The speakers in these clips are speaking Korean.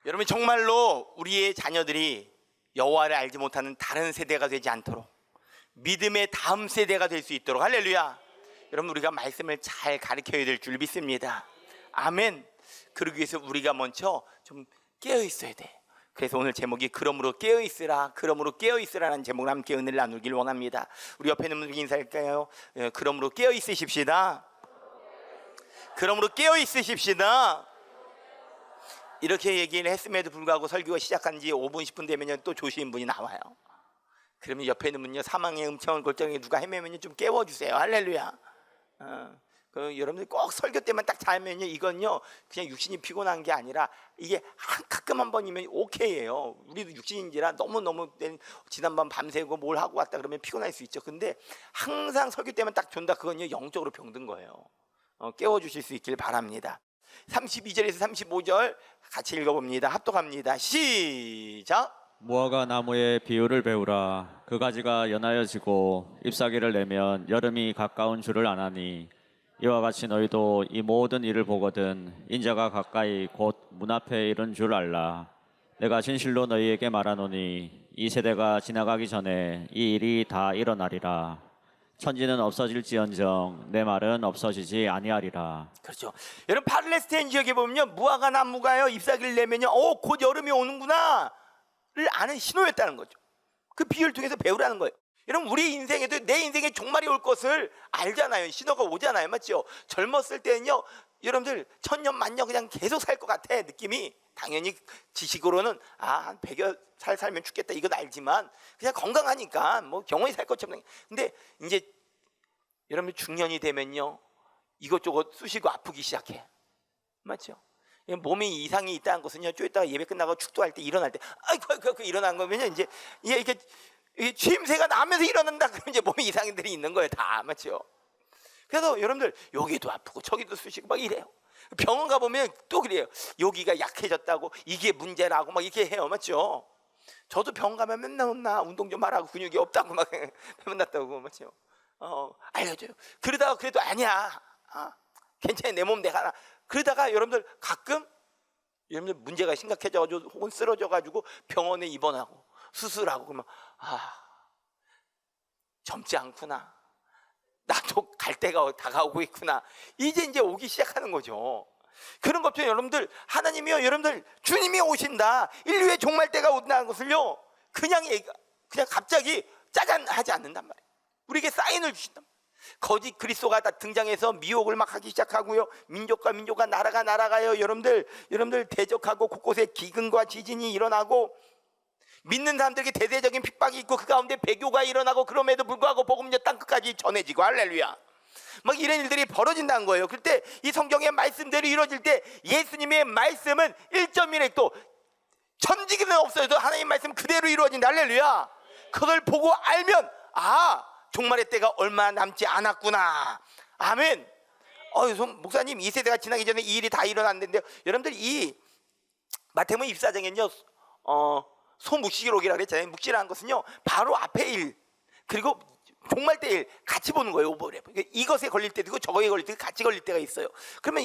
여러분 정말로 우리의 자녀들이 여호와를 알지 못하는 다른 세대가 되지 않도록 믿음의 다음 세대가 될 수 있도록 할렐루야. 여러분 우리가 말씀을 잘 가르쳐야 될 줄 믿습니다. 아멘. 그러기 위해서 우리가 먼저 좀 깨어 있어야 돼. 그래서 오늘 제목이 그러므로 깨어 있으라, 그러므로 깨어 있으라는 제목으로 함께 은혜를 나누길 원합니다. 우리 옆에 있는 분들 인사할까요? 그러므로 깨어 있으십시다. 그러므로 깨어 있으십시다. 이렇게 얘기를 했음에도 불구하고 설교가 시작한 지 5분 10분 되면 또 조시인 분이 나와요. 그러면 옆에 있는 분요, 사망의 음청을 골짜기에 누가 헤매면 좀 깨워주세요. 할렐루야. 여러분들 꼭 설교 때만 딱 자면요, 이건요 그냥 육신이 피곤한 게 아니라 이게 가끔 한 번이면 오케이예요. 우리도 육신인지라 너무너무 지난밤 밤새고 뭘 하고 왔다 그러면 피곤할 수 있죠. 근데 항상 설교 때만 딱 존다, 그건요 영적으로 병든 거예요. 깨워주실 수 있길 바랍니다. 32절에서 35절 같이 읽어봅니다. 합독합니다. 시작. 무화과 나무의 비유를 배우라. 그 가지가 연하여지고 잎사귀를 내면 여름이 가까운 줄을 아나니, 이와 같이 너희도 이 모든 일을 보거든 인자가 가까이 곧 문 앞에 이른 줄 알라. 내가 진실로 너희에게 말하노니 이 세대가 지나가기 전에 이 일이 다 일어나리라. 천지는 없어질지언정 내 말은 없어지지 아니하리라. 그렇죠. 여러분 팔레스타인 지역에 보면요, 무화과 나무가요 잎사귀를 내면요 곧 여름이 오는구나 를 아는 신호였다는 거죠. 그 비유를 통해서 배우라는 거예요. 여러분 우리 인생에도 내 인생에 종말이 올 것을 알잖아요. 신호가 오잖아요. 맞죠? 젊었을 때는요 여러분들 천년 만년 그냥 계속 살 것 같아. 느낌이 당연히 지식으로는 한 100여 살 살면 죽겠다 이건 알지만 그냥 건강하니까 뭐 영원히 살 것처럼. 근데 이제 여러분 중년이 되면요 이것저것 쑤시고 아프기 시작해. 맞죠? 몸에 이상이 있다는 것은요, 좀 이따가 예배 끝나고 축도할 때 일어날 때 아이고 일어난 거면요 이제 이게 취임새가 나면서 일어난다 그러면 이제 몸에 이상들이 있는 거예요. 다. 맞죠? 그래서 여러분들 여기도 아프고 저기도 쑤시고 막 이래요. 병원 가보면 또 그래요. 여기가 약해졌다고 이게 문제라고 막 이렇게 해요. 맞죠? 저도 병원 가면 맨날 운동 좀 하라고 근육이 없다고 막 맨났다고. 맞죠? 알려줘요. 그러다가 그래도 아니야, 괜찮아 내 몸 내가 알아. 그러다가 여러분들 가끔 여러분들 문제가 심각해져가지고 혹은 쓰러져가지고 병원에 입원하고 수술하고 그러면 젊지 않구나, 나도 갈 때가 다가오고 있구나, 이제 오기 시작하는 거죠. 그런 것도 여러분들 하나님이요, 여러분들 주님이 오신다, 인류의 종말 때가 온다는 것을요 그냥 갑자기 짜잔 하지 않는단 말이에요. 우리에게 사인을 주신단 말이에요. 거짓 그리스도가 다 등장해서 미혹을 막 하기 시작하고요, 민족과 민족과 나라가 날아가요. 여러분들 대적하고 곳곳에 기근과 지진이 일어나고 믿는 사람들에게 대대적인 핍박이 있고 그 가운데 배교가 일어나고 그럼에도 불구하고 복음요 땅 끝까지 전해지고 할렐루야 막 이런 일들이 벌어진다는 거예요. 그때 이 성경의 말씀대로 이루어질 때 예수님의 말씀은 1.1획도 천지기는 없어도 하나님의 말씀 그대로 이루어진다. 할렐루야. 그걸 보고 알면 종말의 때가 얼마 남지 않았구나. 아멘. 목사님 이 세대가 지나기 전에 이 일이 다 일어났는데요, 여러분들 이 마태복음 24장에는요 소묵시록이라고 그랬잖아요. 묵시라는 것은요 바로 앞에 일 그리고 종말 때 일 같이 보는 거예요. 이것에 걸릴 때도 있고 저거에 걸릴 때도 같이 걸릴 때가 있어요. 그러면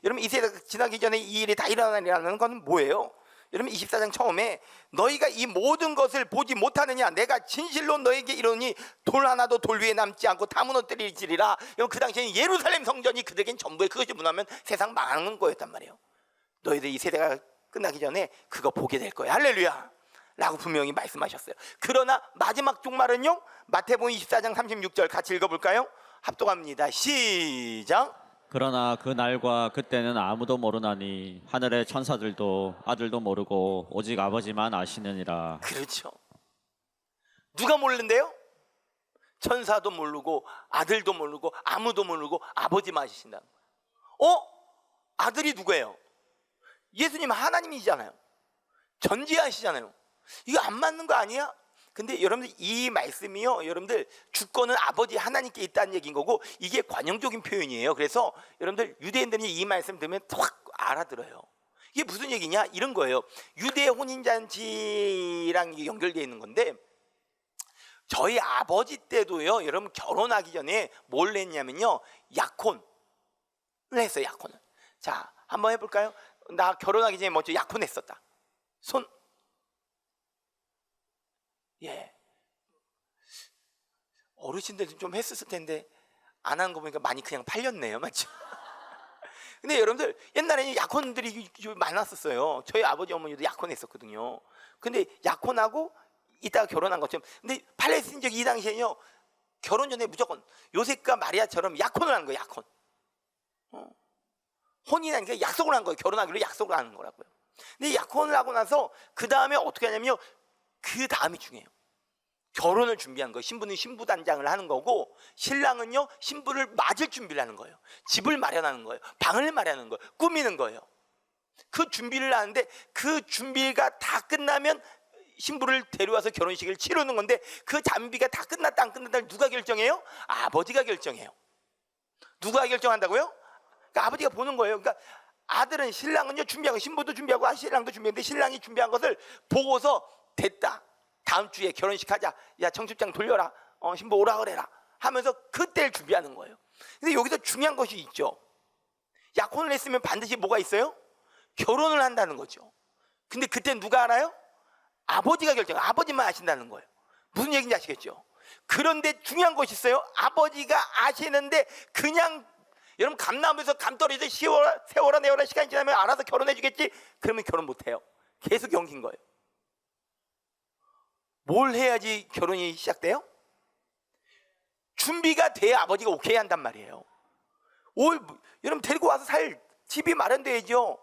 여러분 이 세대가 지나기 전에 이 일이 다 일어나리라는 건 뭐예요? 여러분 24장 처음에 너희가 이 모든 것을 보지 못하느냐, 내가 진실로 너에게 이르노니 돌 하나도 돌 위에 남지 않고 다 무너뜨리리라. 그 당시에는 예루살렘 성전이 그들에겐 전부에 그것이 무너면 세상 망하는 거였단 말이에요. 너희들 이 세대가 끝나기 전에 그거 보게 될 거야. 할렐루야 라고 분명히 말씀하셨어요. 그러나 마지막 종말은요, 마태복음 24장 36절 같이 읽어볼까요? 합독합니다. 시작. 그러나 그 날과 그때는 아무도 모르나니 하늘의 천사들도 아들도 모르고 오직 아버지만 아시느니라. 그렇죠. 누가 모르는데요? 천사도 모르고 아들도 모르고 아무도 모르고 아버지만 아시신다는 거예요. 아들이 누구예요? 예수님 하나님이시잖아요. 전지하시잖아요. 이거 안 맞는 거 아니야? 근데 여러분들 이 말씀이요, 여러분들 주권은 아버지 하나님께 있다는 얘기인 거고 이게 관용적인 표현이에요. 그래서 여러분들 유대인들이 이 말씀 들으면 확 알아들어요. 이게 무슨 얘기냐? 이런 거예요. 유대 혼인잔치랑 이게 연결되어 있는 건데, 저희 아버지 때도요 여러분 결혼하기 전에 뭘 했냐면요 약혼을 했어요. 약혼을. 자 한번 해볼까요? 나 결혼하기 전에 먼저 약혼했었다. 손. 예. 어르신들도 좀 했었을 텐데 안 하는 거 보니까 많이 그냥 팔렸네요, 맞죠? 근데 여러분들 옛날에는 약혼들이 많았었어요. 저희 아버지 어머니도 약혼했었거든요. 근데 약혼하고 이따가 결혼한 것처럼. 근데 팔레스틴적 이 당시에는요, 결혼 전에 무조건 요셉과 마리아처럼 약혼을 한 거예요. 약혼. 혼인하니까 약속을 한 거예요. 결혼하기로 약속을 하는 거라고요. 근데 약혼을 하고 나서 그 다음에 어떻게 하냐면요, 그 다음이 중요해요. 결혼을 준비한 거예요. 신부는 신부 단장을 하는 거고, 신랑은요 신부를 맞을 준비를 하는 거예요. 집을 마련하는 거예요. 방을 마련하는 거예요. 꾸미는 거예요. 그 준비를 하는데, 그 준비가 다 끝나면 신부를 데려와서 결혼식을 치르는 건데, 그 잔비가 다 끝났다 안 끝났다를 누가 결정해요? 아버지가 결정해요. 누가 결정한다고요? 그러니까 아버지가 보는 거예요. 그러니까 아들은, 신랑은요 준비하고, 신부도 준비하고 신랑도 준비했는데, 신랑이 준비한 것을 보고서 됐다, 다음 주에 결혼식 하자, 야 청첩장 돌려라, 신부 오라 그래라 하면서 그때를 준비하는 거예요. 근데 여기서 중요한 것이 있죠. 약혼을 했으면 반드시 뭐가 있어요? 결혼을 한다는 거죠. 근데 그때 누가 알아요? 아버지가 결정해요. 아버지만 아신다는 거예요. 무슨 얘기인지 아시겠죠? 그런데 중요한 것이 있어요. 아버지가 아시는데 그냥, 여러분 감나무에서 감 떨어져서 세월아 내월아 시간이 지나면 알아서 결혼해 주겠지, 그러면 결혼 못해요. 계속 연기인 거예요. 뭘 해야지 결혼이 시작돼요? 준비가 돼야 아버지가 오케이 한단 말이에요. 여러분 데리고 와서 살 집이 마련돼야죠.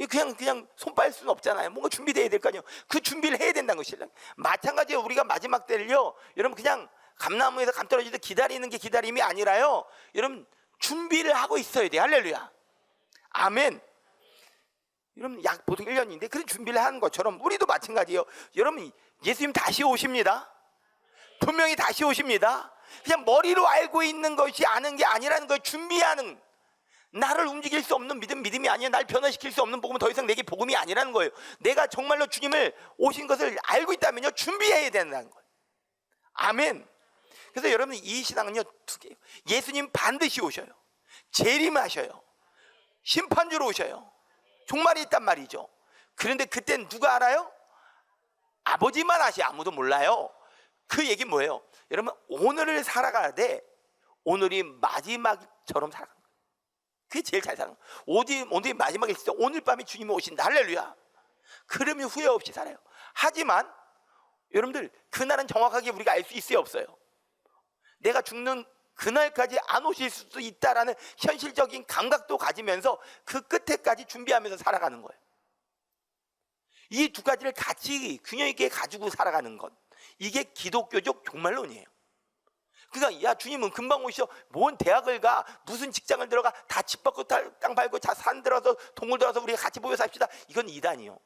그냥 손 빨 수는 없잖아요. 뭔가 준비돼야 될 거 아니에요. 그 준비를 해야 된다는 것이죠. 마찬가지로 우리가 마지막 때를요, 여러분 그냥 감나무에서 감 떨어질 때 기다리는 게 기다림이 아니라요, 여러분 준비를 하고 있어야 돼요. 할렐루야, 아멘. 여러분 보통 1년인데 그런 준비를 하는 것처럼 우리도 마찬가지예요. 여러분 예수님 다시 오십니다. 분명히 다시 오십니다. 그냥 머리로 알고 있는 것이 아는 게 아니라는 걸 준비하는, 나를 움직일 수 없는 믿음이 아니에요. 날 변화시킬 수 없는 복음은 더 이상 내게 복음이 아니라는 거예요. 내가 정말로 주님을 오신 것을 알고 있다면요, 준비해야 된다는 거예요. 아멘. 그래서 여러분 이 신앙은요 두 개예요. 예수님 반드시 오셔요. 재림하셔요. 심판주로 오셔요. 종말이 있단 말이죠. 그런데 그땐 누가 알아요? 아버지만 아시, 아무도 몰라요. 그 얘기 뭐예요? 여러분 오늘을 살아가야 돼. 오늘이 마지막처럼 살아가는 거예요. 그게 제일 잘 사는 거예요. 오늘이 마지막에 있을 때 오늘 밤에 주님이 오신다, 할렐루야. 그러면 후회 없이 살아요. 하지만 여러분들 그날은 정확하게 우리가 알 수 있어요, 없어요? 내가 죽는 그날까지 안 오실 수도 있다라는 현실적인 감각도 가지면서 그 끝에까지 준비하면서 살아가는 거예요. 이 두 가지를 같이 균형 있게 가지고 살아가는 것, 이게 기독교적 종말론이에요. 그러니까 야 주님은 금방 오시죠. 뭔 대학을 가, 무슨 직장을 들어가, 다 집 받고 땅 밟고 산 들어서 동굴 들어서 우리가 같이 모여 삽시다, 이건 이단이요.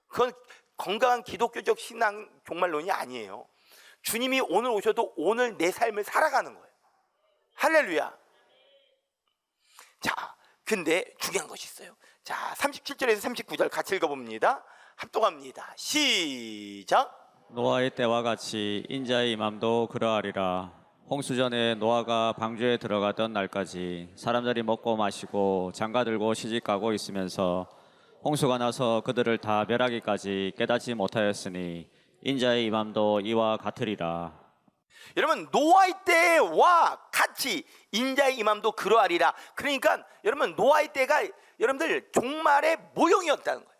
그건 건강한 기독교적 신앙 종말론이 아니에요. 주님이 오늘 오셔도 오늘 내 삶을 살아가는 거예요. 할렐루야. 자, 근데 중요한 것이 있어요. 자, 37절에서 39절 같이 읽어봅니다. 합독합니다. 시작. 노아의 때와 같이 인자의 임함도 그러하리라. 홍수전에 노아가 방주에 들어가던 날까지 사람들이 먹고 마시고 장가들고 시집가고 있으면서 홍수가 나서 그들을 다 멸하기까지 깨닫지 못하였으니 인자의 임함도 이와 같으리라. 여러분 노아의 때와 같이 인자의 임함도 그러하리라. 그러니까 여러분 노아의 때가 여러분들 종말의 모형이었다는 거예요.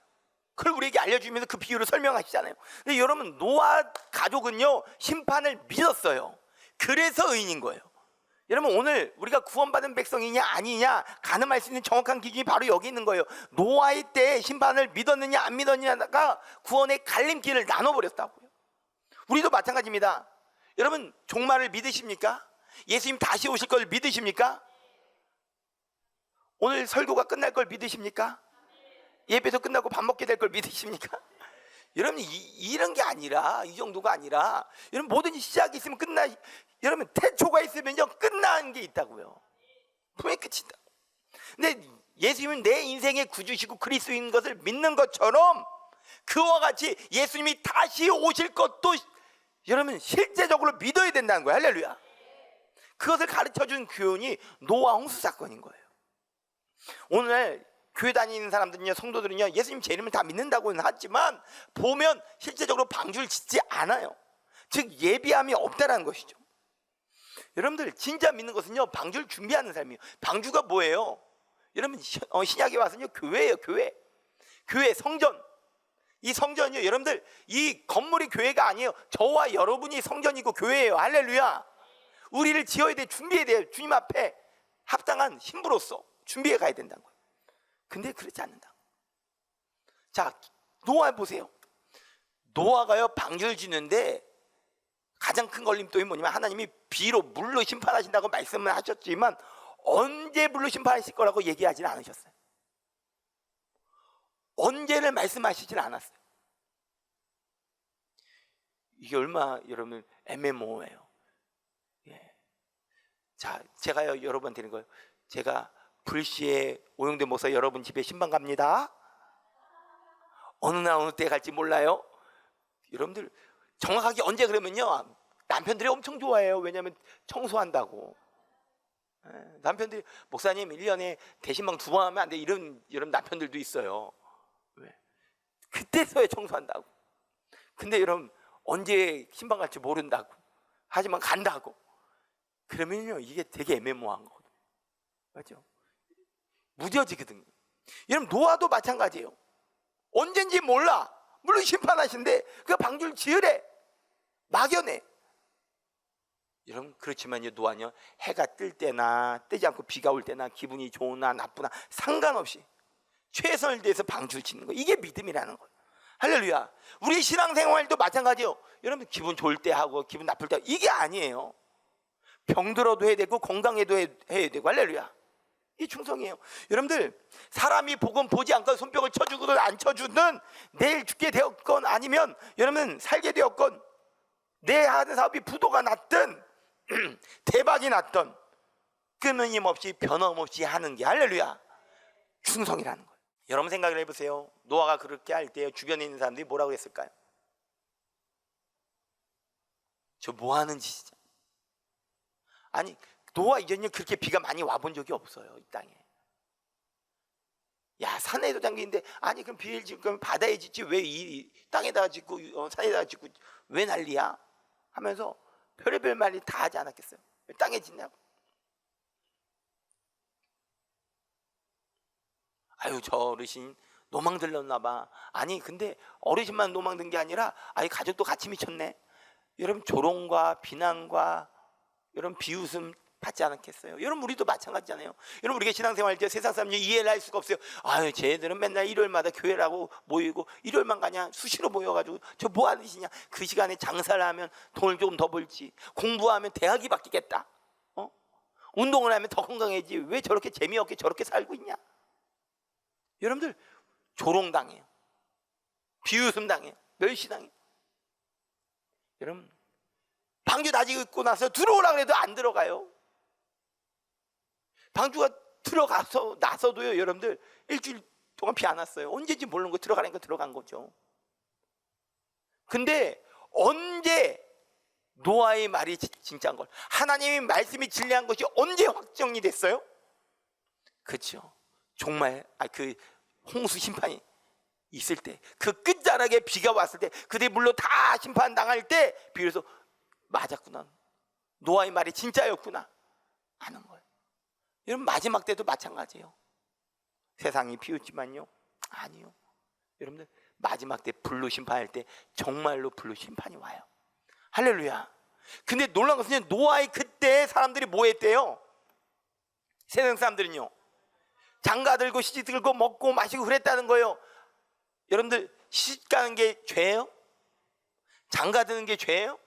그걸 우리에게 알려주면서 그 비유를 설명하시잖아요. 근데 여러분 노아 가족은요 심판을 믿었어요. 그래서 의인인 거예요. 여러분 오늘 우리가 구원받은 백성이냐 아니냐 가늠할 수 있는 정확한 기준이 바로 여기 있는 거예요. 노아의 때 심판을 믿었느냐 안 믿었느냐가 구원의 갈림길을 나눠버렸다고요. 우리도 마찬가지입니다. 여러분 종말을 믿으십니까? 예수님 다시 오실 걸 믿으십니까? 오늘 설교가 끝날 걸 믿으십니까? 예배도 끝나고 밥 먹게 될 걸 믿으십니까? 여러분 이런 게 아니라, 이 정도가 아니라, 여러분 뭐든지 시작이 있으면 여러분 태초가 있으면요 끝나는 게 있다고요. 분명히 끝이다. 근데 예수님은 내 인생의 구주시고 그리스도인 것을 믿는 것처럼 그와 같이 예수님이 다시 오실 것도 여러분 실제적으로 믿어야 된다는 거예요. 할렐루야. 그것을 가르쳐준 교훈이 노아 홍수 사건인 거예요. 오늘 교회 다니는 사람들은요, 성도들은요, 예수님 제 이름을 다 믿는다고는 하지만 보면 실제적으로 방주를 짓지 않아요. 즉 예비함이 없다라는 것이죠. 여러분들 진짜 믿는 것은요, 방주를 준비하는 삶이에요. 방주가 뭐예요? 여러분 신약에 와서는요, 교회예요. 교회 성전. 이 성전이요, 여러분들 이 건물이 교회가 아니에요. 저와 여러분이 성전이고 교회예요. 할렐루야. 우리를 지어야 돼, 준비해야 돼요. 주님 앞에 합당한 신부로서 준비해 가야 된다는 거예요. 근데 그렇지 않는다. 자, 노아 보세요. 노아가요, 방주를 짓는데 가장 큰 걸림돌이 뭐냐면, 하나님이 비로 물로 심판하신다고 말씀을 하셨지만 언제 물로 심판하실 거라고 얘기하지는 않으셨어요. 언제를 말씀하시질 않았어요. 이게 얼마 여러분 애매모호해요. 예. 자, 제가요 여러분한테 드리는 거예요. 제가 불시에 오영대 목사 여러분 집에 신방 갑니다. 어느 날 어느 때 갈지 몰라요. 여러분들 정확하게 언제 그러면요, 남편들이 엄청 좋아해요. 왜냐하면 청소한다고. 남편들이 목사님 1년에 대신방 2번 하면 안 돼, 이런 남편들도 있어요. 왜? 그때서야 청소한다고. 근데 여러분 언제 신방 갈지 모른다고, 하지만 간다고. 그러면요 이게 되게 애매모호한 거거든요. 맞죠? 무뎌지거든요. 여러분 노아도 마찬가지예요. 언젠지 몰라. 물론 심판하신데 그 방주를 지으래. 막연해. 여러분 그렇지만요, 노아는요, 해가 뜰 때나 뜨지 않고 비가 올 때나 기분이 좋으나 나쁘나 상관없이 최선을 다해서 방주를 짓는 거예요. 이게 믿음이라는 거예요. 할렐루야. 우리 신앙생활도 마찬가지예요. 여러분 기분 좋을 때 하고 기분 나쁠 때, 이게 아니에요. 병들어도 해야 되고 건강해도 해야 되고. 할렐루야. 이 충성이에요. 여러분들 사람이 복음 보지 않고 손뼉을 쳐주든 안 쳐주든 내일 죽게 되었건 아니면 여러분 살게 되었건, 내 하는 사업이 부도가 났든 대박이 났든 끊임없이 변함없이 하는 게 할렐루야 충성이라는 거예요. 여러분 생각을 해보세요. 노아가 그렇게 할 때 주변에 있는 사람들이 뭐라고 했을까요? 저 뭐 하는 짓이죠? 아니 노아 이전에 그렇게 비가 많이 와본 적이 없어요, 이 땅에. 야, 산에도 잠기는데, 아니 그럼 비를 지금 바다에 짓지 왜 이 땅에다가 짓고 산에다가 짓고 왜 난리야? 하면서 별의별 말이 다 하지 않았겠어요? 왜 땅에 짓냐고. 아유 저 어르신 노망 들렀나 봐. 아니 근데 어르신만 노망 든 게 아니라 아이 가족도 같이 미쳤네. 여러분 조롱과 비난과 여러분 비웃음 받지 않았겠어요? 여러분 우리도 마찬가지잖아요. 여러분 우리가 신앙생활 때 세상 사람들이 이해를 할 수가 없어요. 아유 쟤들은 맨날 일요일마다 교회라고 모이고 일요일만 가냐, 수시로 모여가지고 저 뭐 하는 짓이냐. 그 시간에 장사를 하면 돈을 조금 더 벌지, 공부하면 대학이 바뀌겠다, 운동을 하면 더 건강해지, 왜 저렇게 재미없게 저렇게 살고 있냐. 여러분들 조롱당해요, 비웃음 당해요, 멸시당해요. 여러분 방주 다 짓고 나서 들어오라 그래도 안 들어가요. 방주가 들어가서 나서도요, 여러분들 일주일 동안 비 안 왔어요. 언제인지 모르는 거 들어가니까 들어간 거죠. 근데 언제 노아의 말이 진짜인 걸, 하나님의 말씀이 진리한 것이 언제 확정이 됐어요? 그렇죠. 정말 그 홍수 심판이 있을 때, 그 끝자락에 비가 왔을 때, 그들이 물로 다 심판당할 때 비로소 맞았구나, 노아의 말이 진짜였구나 하는 거예요. 여러분 마지막 때도 마찬가지예요. 세상이 비웃지만요, 아니요. 여러분들 마지막 때 불로 심판할 때 정말로 불로 심판이 와요. 할렐루야. 근데 놀라운 것은 노아의 그때 사람들이 뭐 했대요? 세상 사람들은요, 장가 들고 시집 들고 먹고 마시고 그랬다는 거예요. 여러분들 시집 가는 게 죄예요? 장가 드는 게 죄예요?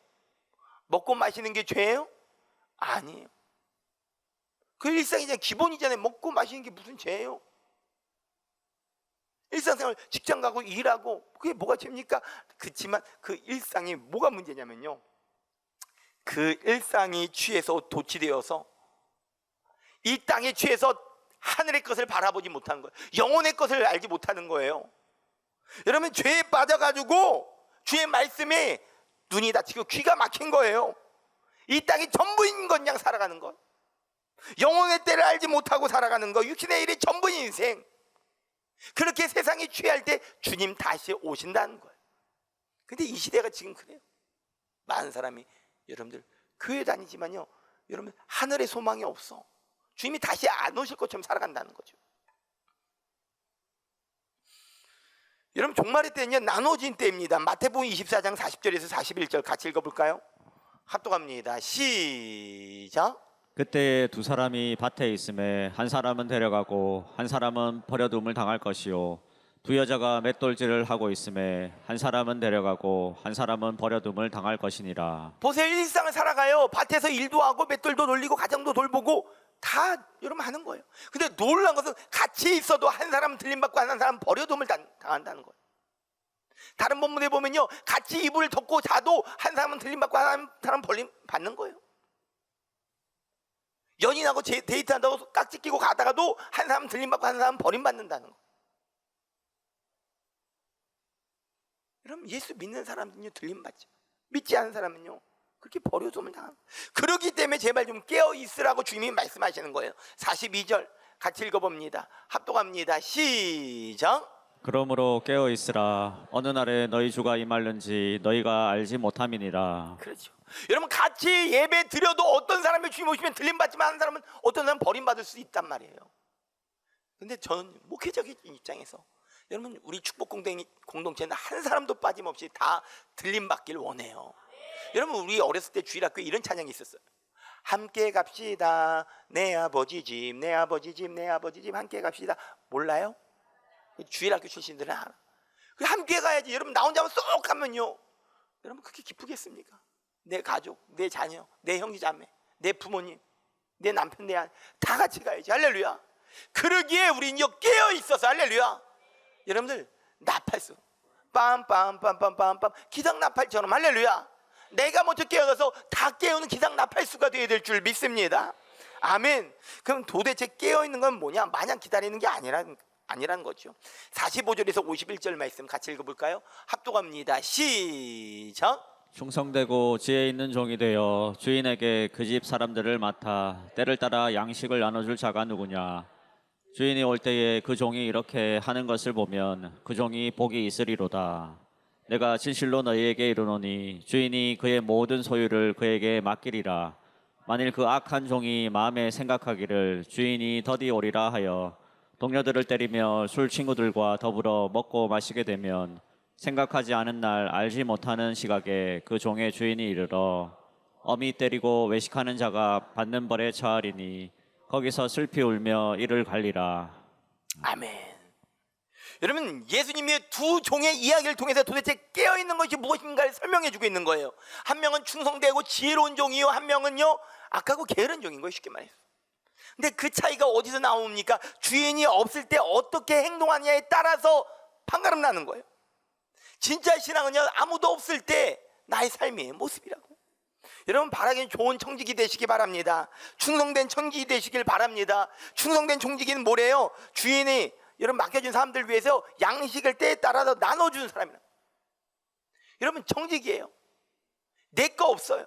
먹고 마시는 게 죄예요? 아니에요. 그 일상이잖아요. 기본이잖아요. 먹고 마시는 게 무슨 죄예요? 일상생활 직장 가고 일하고 그게 뭐가 죄입니까? 그렇지만 그 일상이 뭐가 문제냐면요, 그 일상이 취해서 도취되어서 이 땅에 취해서 하늘의 것을 바라보지 못하는 거예요. 영혼의 것을 알지 못하는 거예요. 여러분 죄에 빠져가지고 주의 말씀에 눈이 닫히고 귀가 막힌 거예요. 이 땅이 전부인 것 양 살아가는 것, 영혼의 때를 알지 못하고 살아가는 것, 육신의 일이 전부인 인생. 그렇게 세상이 취할 때 주님 다시 오신다는 거예요. 근데 이 시대가 지금 그래요. 많은 사람이 여러분들 교회 다니지만요, 여러분 하늘의 소망이 없어. 주님이 다시 안 오실 것처럼 살아간다는 거죠. 여러분 종말의 때는요 나눠진 때입니다. 마태복음 24장 40절에서 41절 같이 읽어볼까요? 합독합니다. 시작. 그때 두 사람이 밭에 있음에 한 사람은 데려가고 한 사람은 버려둠을 당할 것이요 두 여자가 맷돌질을 하고 있음에 한 사람은 데려가고 한 사람은 버려둠을 당할 것이니라. 보세요. 일상을 살아가요. 밭에서 일도 하고 맷돌도 돌리고 가정도 돌보고 다 여러분 하는 거예요. 근데 놀라운 것은 같이 있어도 한 사람은 들림받고 한 사람은 버려둠을 당한다는 거예요. 다른 본문에 보면요, 같이 이불을 덮고 자도 한 사람은 들림받고 한 사람은 버림받는 거예요. 연인하고 데이트한다고 깍지 끼고 가다가도 한 사람은 들림받고 한 사람은 버림받는다는 거예요. 여러분 예수 믿는 사람들은요 들림받죠. 믿지 않은 사람은요 그렇게 버려둠을 당합니다. 그렇기 때문에 제발 좀 깨어 있으라고 주님이 말씀하시는 거예요. 42절 같이 읽어봅니다. 합독합니다. 시작. 그러므로 깨어 있으라. 어느 날에 너희 주가 임할는지 너희가 알지 못함이니라. 그렇죠. 여러분 같이 예배 드려도 어떤 사람이 주님 오시면 들림받지만 한 사람은 어떤 사람은 버림받을 수 있단 말이에요. 근데 저는 목회적인 입장에서 여러분 우리 축복 공동체는 한 사람도 빠짐없이 다 들림받길 원해요. 여러분 우리 어렸을 때 주일학교에 이런 찬양이 있었어요. 함께 갑시다 내 아버지 집 내 아버지 집 내 아버지 집 함께 갑시다. 몰라요? 주일학교 출신들은 알아. 함께 가야지. 여러분 나 혼자만 쏙 가면요 여러분 그렇게 기쁘겠습니까? 내 가족, 내 자녀, 내 형제자매, 내 부모님, 내 남편, 내 아내 다 같이 가야지. 할렐루야. 그러기에 우리는요 깨어 있어서 할렐루야. 여러분들 나팔수 빰빰빰빰빰빰 기상 나팔처럼 할렐루야. 내가 먼저 깨어서 다 깨우는 기상 나팔수가 되어야 될 줄 믿습니다. 아멘. 그럼 도대체 깨어있는 건 뭐냐? 마냥 기다리는 게 아니라는 거죠. 45절에서 51절 말씀 같이 읽어볼까요? 합독합니다. 시작. 충성되고 지혜 있는 종이 되어 주인에게 그 집 사람들을 맡아 때를 따라 양식을 나눠줄 자가 누구냐. 주인이 올 때에 그 종이 이렇게 하는 것을 보면 그 종이 복이 있으리로다. 내가 진실로 너희에게 이르노니 주인이 그의 모든 소유를 그에게 맡기리라. 만일 그 악한 종이 마음에 생각하기를 주인이 더디 오리라 하여 동료들을 때리며 술 친구들과 더불어 먹고 마시게 되면 생각하지 않은 날 알지 못하는 시각에 그 종의 주인이 이르러 어미 때리고 외식하는 자가 받는 벌에 처하리니 거기서 슬피 울며 이를 갈리라. 아멘. 여러분 예수님이 두 종의 이야기를 통해서 도대체 깨어있는 것이 무엇인가를 설명해 주고 있는 거예요. 한 명은 충성되고 지혜로운 종이요, 한 명은요 악하고 게으른 종인 거예요. 쉽게 말해서. 근데 그 차이가 어디서 나옵니까? 주인이 없을 때 어떻게 행동하냐에 따라서 판가름 나는 거예요. 진짜 신앙은요 아무도 없을 때 나의 삶의 모습이라고. 여러분 바라기는 좋은 청지기 되시기 바랍니다. 충성된 청지기 되시길 바랍니다. 충성된 청지기는 뭐래요? 주인이 여러분 맡겨준 사람들 위해서 양식을 때에 따라서 나눠주는 사람이라. 여러분 청지기예요. 내 거 없어요.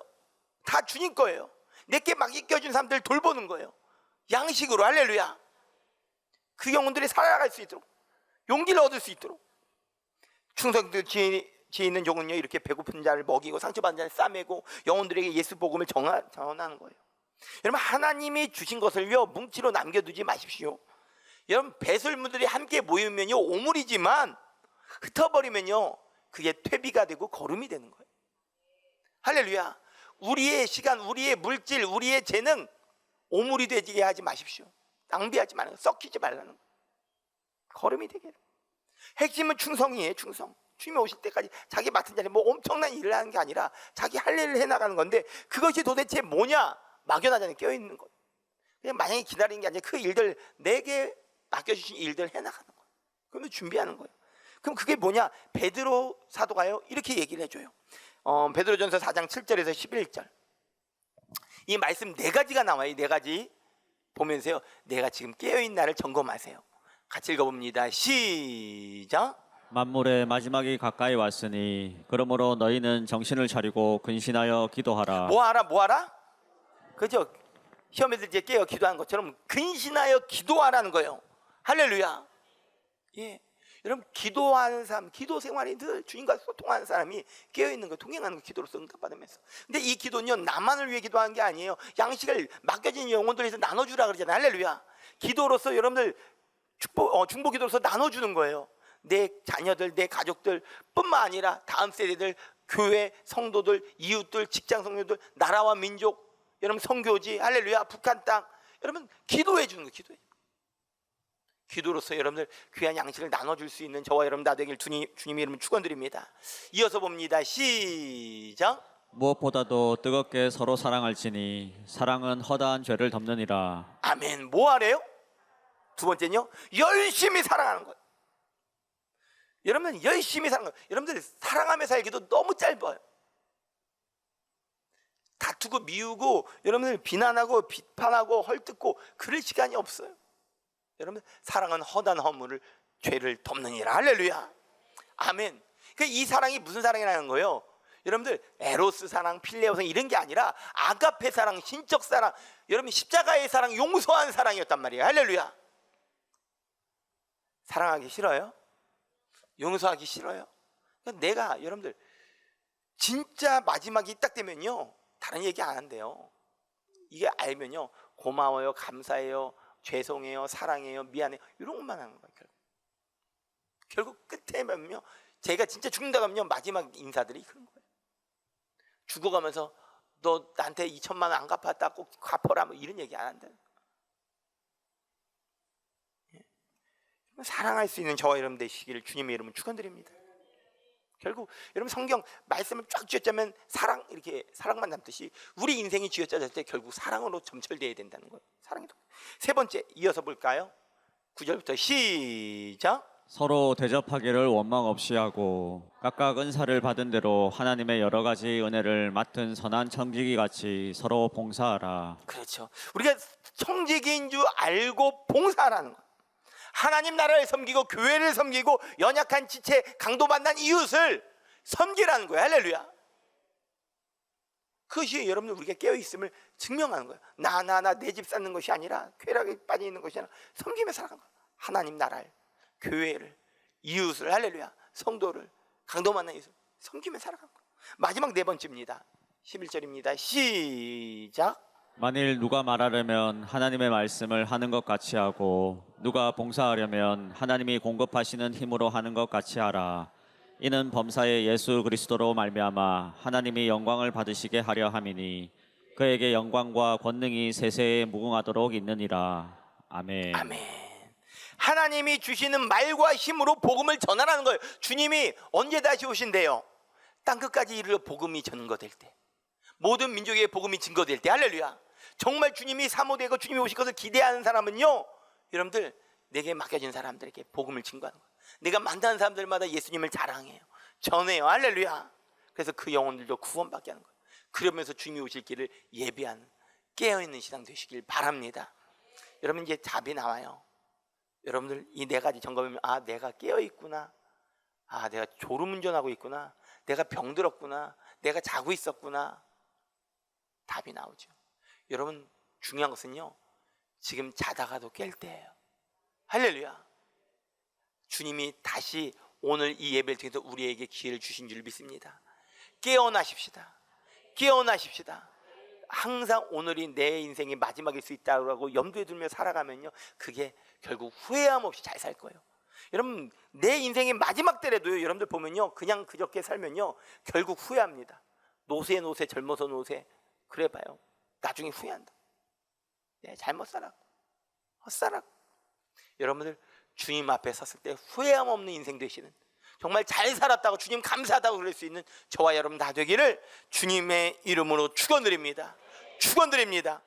다 주님 거예요. 내게 맡겨준 사람들 돌보는 거예요. 양식으로. 할렐루야. 그 영혼들이 살아갈 수 있도록, 용기를 얻을 수 있도록. 충성된 지혜 있는 종은요 이렇게 배고픈 자를 먹이고 상처받은 자를 싸매고 영혼들에게 예수 복음을 전하는 거예요. 여러분 하나님이 주신 것을요 뭉치로 남겨두지 마십시오. 여러분 배설물들이 함께 모이면요 오물이지만 흩어버리면요 그게 퇴비가 되고 거름이 되는 거예요. 할렐루야. 우리의 시간, 우리의 물질, 우리의 재능 오물이 되게 하지 마십시오. 낭비하지 말고 썩히지 말라는 거예요. 거름이 되게. 핵심은 충성이에요. 충성. 주님이 오실 때까지 자기 맡은 자리에 뭐 엄청난 일을 하는 게 아니라 자기 할 일을 해나가는 건데 그것이 도대체 뭐냐? 막연하잖아요. 깨어있는 것. 그냥 마냥 기다리는 게 아니라 그 일들, 내게 맡겨주신 일들 해나가는 거예요. 그러면 준비하는 거예요. 그럼 그게 뭐냐? 베드로 사도가요 이렇게 얘기를 해줘요. 베드로전서 4장 7절에서 11절. 이 말씀 네 가지가 나와요. 이 네 가지 보면서요 내가 지금 깨어있는 나를 점검하세요. 같이 읽어봅니다. 시작. 만물의 마지막이 가까이 왔으니 그러므로 너희는 정신을 차리고 근신하여 기도하라. 뭐하라? 그죠? 시험에 들 때 깨어 기도하는 것처럼 근신하여 기도하라는 거예요. 할렐루야. 예, 여러분 기도하는 사람, 기도 생활이 늘 주님과 소통하는 사람이 깨어있는 거, 동행하는 거 기도로서 응답받으면서. 근데 이 기도는요 나만을 위해 기도하는 게 아니에요. 양식을 맡겨진 영혼들에서 나눠주라 그러잖아요. 할렐루야. 기도로서 여러분들 중보 기도로서 나눠주는 거예요. 내 자녀들, 내 가족들 뿐만 아니라 다음 세대들, 교회 성도들, 이웃들, 직장 성도들, 나라와 민족, 여러분 선교지, 할렐루야, 북한 땅, 여러분 기도해 주는 거예요. 기도로서 여러분들 귀한 양식을 나눠줄 수 있는 저와 여러분 다 되길 주님 이름으로 축원드립니다. 이어서 봅니다. 시작. 무엇보다도 뜨겁게 서로 사랑할지니 사랑은 허다한 죄를 덮느니라. 아멘. 뭐 하래요? 두 번째는요, 열심히 사랑하는 거예요. 여러분 열심히 사랑하는 거예요. 여러분들 사랑하며 살기도 너무 짧아요. 다투고 미우고 여러분들 비난하고 비판하고 헐뜯고 그럴 시간이 없어요. 여러분 사랑은 허단 허물을 죄를 덮느니라. 할렐루야. 아멘. 그러니까 이 사랑이 무슨 사랑이라는 거예요? 여러분들 에로스 사랑, 필레오 사랑 이런 게 아니라 아가페 사랑, 신적 사랑, 여러분 십자가의 사랑, 용서한 사랑이었단 말이에요. 할렐루야. 사랑하기 싫어요? 용서하기 싫어요? 그러니까 내가 여러분들 진짜 마지막이 딱 되면요 다른 얘기 안 한대요. 이게 알면요 고마워요, 감사해요, 죄송해요, 사랑해요, 미안해요 이런 것만 하는 거예요. 결국 끝에 보면요 제가 진짜 죽는다고 하면요 마지막 인사들이 그런 거예요. 죽어가면서 너 나한테 2천만 원 안 갚았다 꼭 갚아라 뭐 이런 얘기 안 한다는 거예요. 사랑할 수 있는 저와 여러분 되시기를 주님의 이름으로 축원드립니다. 결국 여러분 성경 말씀을 쫙 쥐어짜면 사랑, 이렇게 사랑만 담듯이 우리 인생이 쥐어짜질 때 결국 사랑으로 점철되어야 된다는 거예요. 사랑이. 세 번째 이어서 볼까요? 9절부터 시작. 서로 대접하기를 원망 없이 하고 각각 은사를 받은 대로 하나님의 여러 가지 은혜를 맡은 선한 청지기 같이 서로 봉사하라. 그렇죠. 우리가 청지기인 줄 알고 봉사하라는 거예요. 하나님 나라를 섬기고 교회를 섬기고 연약한 지체, 강도 만난 이웃을 섬기라는 거예요. 할렐루야. 그것이 여러분들 우리가 깨어있음을 증명하는 거예요. 나 내 집 쌓는 것이 아니라 쾌락에 빠져 있는 것이 아니라 섬기며 살아가는 거예요. 하나님 나라를, 교회를, 이웃을, 할렐루야, 성도를, 강도 만난 이웃을 섬기며 살아가는 거예요. 마지막 네 번째입니다. 11절입니다. 시작. 만일 누가 말하려면 하나님의 말씀을 하는 것 같이 하고 누가 봉사하려면 하나님이 공급하시는 힘으로 하는 것 같이 하라. 이는 범사의 예수 그리스도로 말미암아 하나님이 영광을 받으시게 하려 함이니 그에게 영광과 권능이 세세에 무궁하도록 있느니라. 아멘. 아멘. 하나님이 주시는 말과 힘으로 복음을 전하라는 거예요. 주님이 언제 다시 오신대요? 땅끝까지 이르러 복음이 전거될 때, 모든 민족에게 복음이 증거될 때. 할렐루야. 정말 주님이 사모되고 주님이 오실 것을 기대하는 사람은요 여러분들 내게 맡겨진 사람들에게 복음을 증거하는 거예요. 내가 만나는 사람들마다 예수님을 자랑해요, 전해요. 할렐루야. 그래서 그 영혼들도 구원받게 하는 거예요. 그러면서 주님이 오실 길을 예비하는 깨어있는 신앙 되시길 바랍니다. 여러분 이제 답이 나와요. 여러분들 이 네 가지 점검하면 아 내가 깨어있구나, 아 내가 졸음운전하고 있구나, 내가 병들었구나, 내가 자고 있었구나. 답이 나오죠. 여러분 중요한 것은요 지금 자다가도 깰 때예요. 할렐루야. 주님이 다시 오늘 이 예배를 통해서 우리에게 기회를 주신 줄 믿습니다. 깨어나십시다. 깨어나십시다. 항상 오늘이 내 인생의 마지막일 수 있다고 염두에 두며 살아가면요 그게 결국 후회함 없이 잘 살 거예요. 여러분 내 인생의 마지막 때라도요 여러분들 보면요 그냥 그저께 살면요 결국 후회합니다. 노세 젊어서 노세 그래 봐요. 나중에 후회한다. 내가 잘못 살았고 헛살았고. 여러분들 주님 앞에 섰을 때 후회함 없는 인생 되시는, 정말 잘 살았다고 주님 감사하다고 그럴 수 있는 저와 여러분 다 되기를 주님의 이름으로 축원드립니다. 축원드립니다.